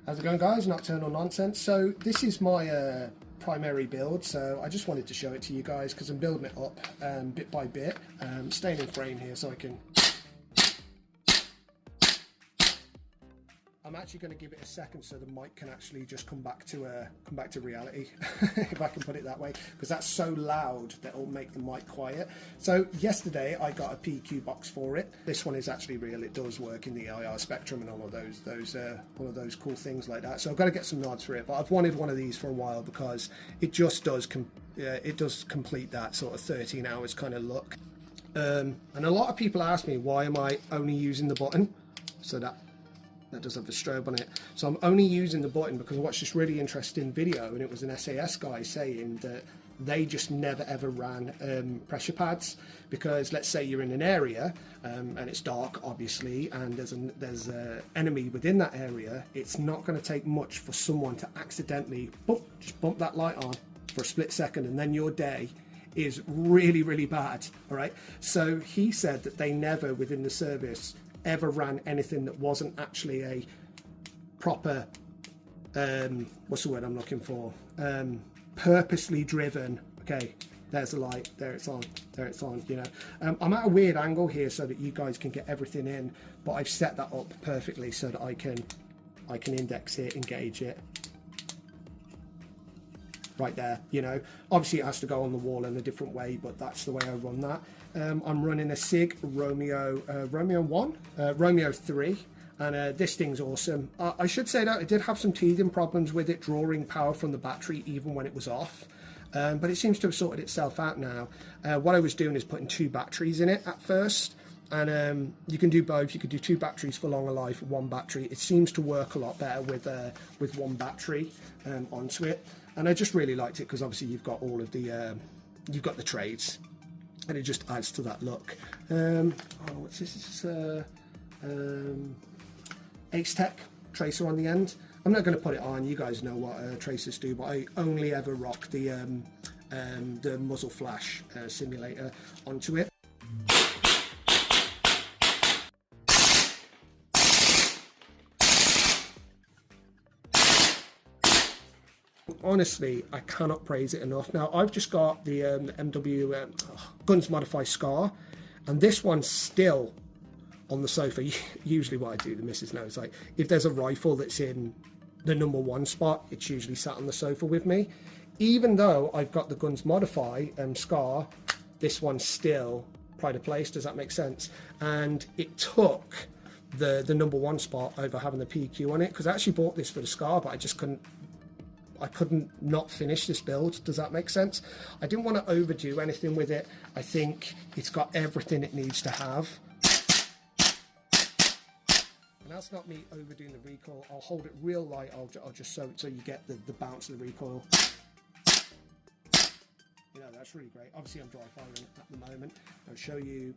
How's it going, guys? Nocturnal Nonsense. So this is my primary build, so I just wanted to show it to you guys because I'm building it up bit by bit. Staying in frame here so I can... I'm actually going to give it a second so the mic can actually just come back to reality, if I can put it that way, because that's so loud that it'll make the mic quiet. So yesterday I got a PQ box for it. This one is actually real. It does work in the IR spectrum and all of those cool things like that. So I've got to get some nods for it, but I've wanted one of these for a while because it just does complete that sort of 13 hours kind of look. And a lot of people ask me, why am I only using the button? So that does have a strobe on it. So I'm only using the button because I watched this really interesting video, and it was an SAS guy saying that they just never ever ran pressure pads, because let's say you're in an area and it's dark obviously, and there's an enemy within that area. It's not going to take much for someone to accidentally just bump that light on for a split second, and then your day is really, really bad. All right, so he said that they never within the service ever ran anything that wasn't actually a proper what's the word I'm looking for, purposely driven. Okay, there's the light, there it's on, you know. I'm at a weird angle here so that you guys can get everything in, but I've set that up perfectly so that I can index it, engage it right there, you know. Obviously it has to go on the wall in a different way, but that's the way I run that. I'm running a SIG Romeo 3, and this thing's awesome. I should say that I did have some teething problems with it drawing power from the battery even when it was off, but it seems to have sorted itself out now. What I was doing is putting 2 batteries in it at first, and you can do both. You could do 2 batteries for longer life, 1 battery. It seems to work a lot better with 1 battery onto it, and I just really liked it because obviously you've got all of the you've got the trades, and it just adds to that look. What's this? This is Ace Tech tracer on the end. I'm not going to put it on. You guys know what tracers do, but I only ever rock the muzzle flash simulator onto it. Honestly, I cannot praise it enough. Now I've just got the MW Guns Modify Scar, and this one's still on the sofa. Usually what I do, the missus knows, like if there's a rifle that's in the #1 spot, it's usually sat on the sofa with me. Even though I've got the Guns Modify Scar, this one's still pride of place. Does that make sense? And it took the #1 spot over having the PQ on it, because I actually bought this for the Scar, but I couldn't not finish this build. Does that make sense? I didn't want to overdo anything with it. I think it's got everything it needs to have. And that's not me overdoing the recoil. I'll hold it real light. I'll just so you get the bounce of the recoil. You know, that's really great. Obviously I'm dry firing at the moment. I'll show you.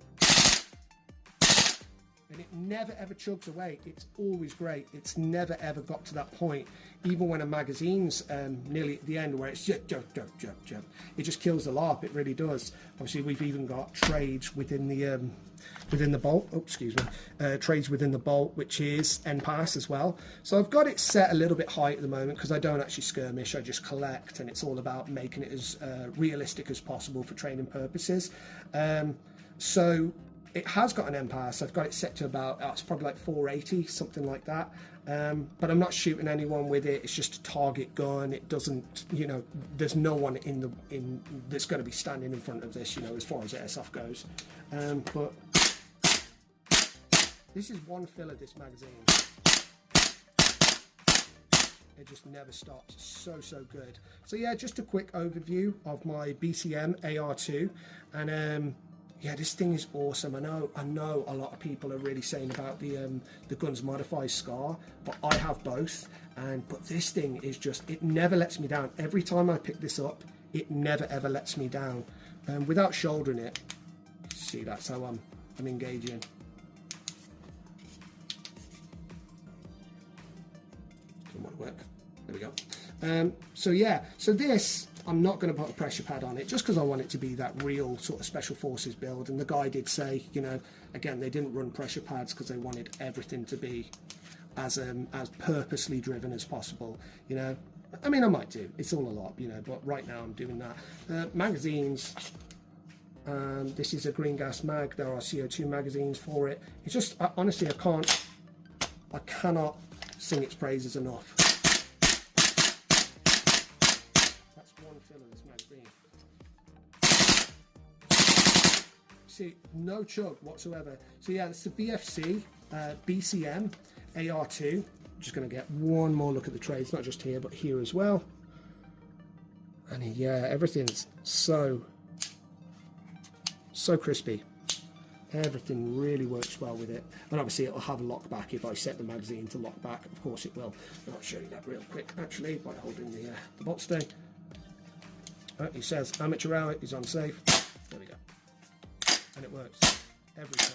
And it never ever chugs away. It's always great. It's never ever got to that point, even when a magazine's nearly at the end, where it's jump. It just kills the LARP. It really does. Obviously we've even got trades within the bolt. Oh, excuse me. Trades within the bolt, which is end pass as well. So I've got it set a little bit high at the moment because I don't actually skirmish. I just collect, and it's all about making it as realistic as possible for training purposes. So it has got an end pass. I've got it set to about, it's probably like 480, something like that. But I'm not shooting anyone with it. It's just a target gun. It doesn't, you know, there's no one that's going to be standing in front of this, you know, as far as AIRSOFT goes. But this is one fill of this magazine. It just never stops. So good. So yeah, just a quick overview of my BCM AR2, and yeah, this thing is awesome. I know a lot of people are really saying about the Guns Modify Scar, but I have both, but this thing is just, it never lets me down. Every time I pick this up, it never ever lets me down. Without shouldering it, see, that's how I'm engaging. Doesn't want to work. There we go. So yeah, so this, I'm not going to put a pressure pad on it just because I want it to be that real sort of special forces build. And the guy did say, you know, again, they didn't run pressure pads because they wanted everything to be as purposely driven as possible, you know. I mean, I might do, it's all a lot, you know, but right now I'm doing that. Magazines, this is a green gas mag. There are CO2 magazines for it. It's just, honestly, I cannot sing its praises enough. That's one fill of this magazine. See, no chug whatsoever. So yeah, it's the VFC, BCM, AR2. I'm just going to get one more look at the trays, not just here, but here as well. And yeah, everything's so crispy. Everything really works well with it. And obviously it'll have a lock back if I set the magazine to lock back. Of course it will. And I'll show you that real quick, actually, by holding the bolt stay. It says amateur hour is unsafe. There we go. And it works every time.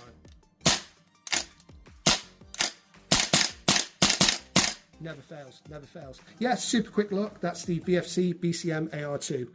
Never fails, never fails. Yeah, super quick look. That's the VFC BCM AR2.